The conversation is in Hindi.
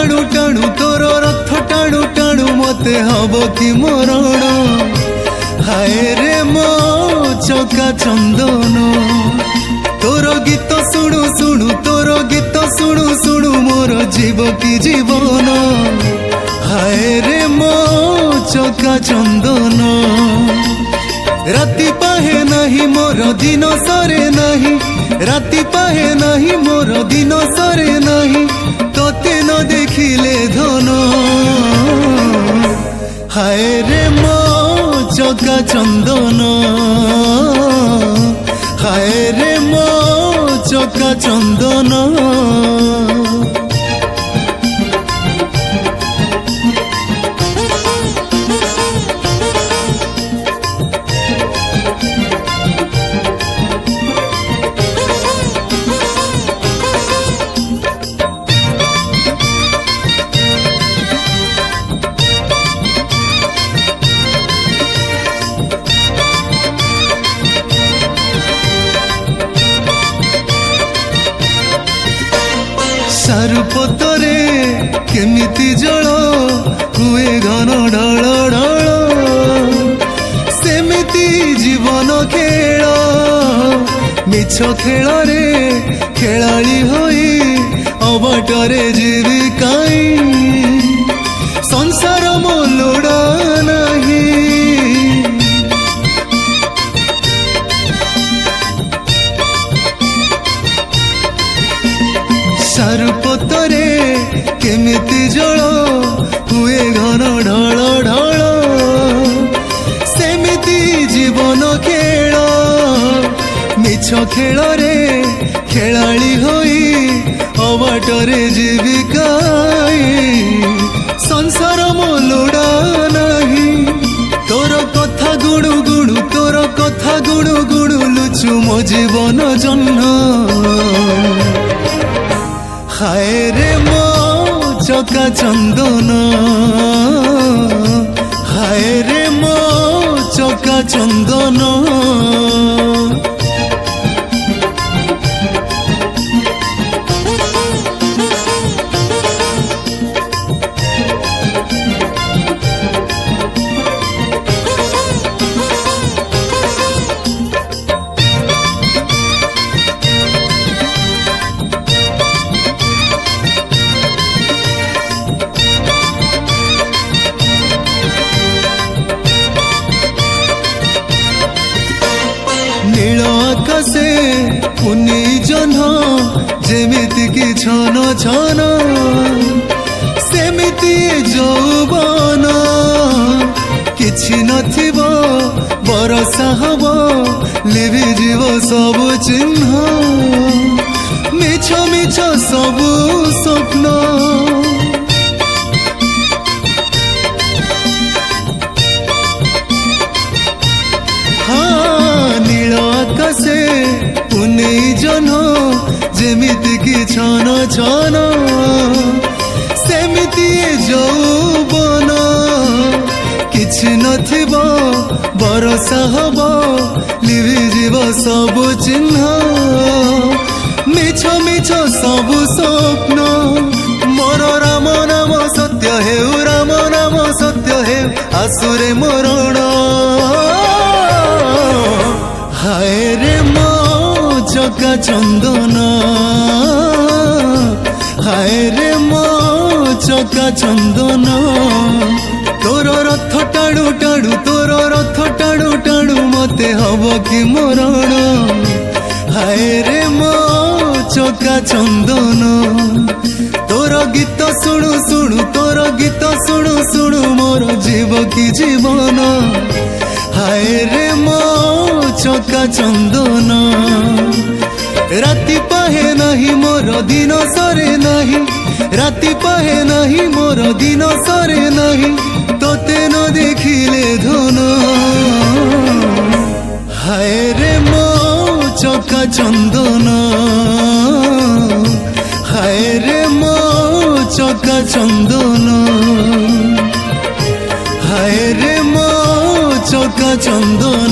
टाणु टाणु तोर रथ टाणु टाणु मते हब कि मरण हाय रे मो चका चंदन तोर गीत शुणु शुणु तोर गीत शुणु शुणु मोर जीव कि जीवन हाय रे मो चका चंदन राति पाहे नहीं मोर दिन सरे नहीं राति पाहे नहीं मोर दिन सरे नहीं तोते न देखिले धन हाय रे मो चका चंदन हाय रे मो चका चंदन सारुपतरे केमिति जल हुए घन ढल ढल सेमिति जीवन खेल मिछ खेल रे खेलाड़ी होई अबटरे जीविकाई संसार मो लोड़ा नहीं सारुपतरे केमिति जल हुए घन ढल ढल सेमिति जीवन खेल मिछ खेल रे खेलाड़ी होई अबाटरे जीविकाई संसार मो लोड़ा नहीं तोर कथा गुणु गुणु तोर कथा गुणु गुणु लुचु मो जीवन जन्म हाय रे मो चका चंदन हाय रे मो चका चंदन नील आकाशे पुनी जह्न जेमिति कि छन छन सेमिति यौवन किछि नथिबो बरसा हबो लिभि जीव सब चिन्ह मिछ मिछ सब स्वप्न आकाशे पुने जन जेमिति कि छन छन सेमिति यौवन किछि नथिबो बरसा हबो लिभि जीव सब चिन्ह मिछ मिछ सब स्वप्न मोर राम नाम सत्य हेउ राम नाम सत्य हेउ आसुरे मरण हाय रे मो चका चंदन हाय रे मो चका चंदन तोर रथ टाणु टाणु तोर रथ टाणु टाणु मते हब कि मरण हाय रे मो चका चंदन तोर गीत शुणु शुणु तोर गीत शुणु शुणु मोर जीव कि जीवन हाय रे मो चका चंदन राति पाहे नहीं मोर दिन सरे नहीं राति पाहे नहीं मोर दिन सरे नहीं तोते न देखिले धन हाय रे मो चका चंदन हाय रे मो चका चंदन हाय रे मो चका चंदन।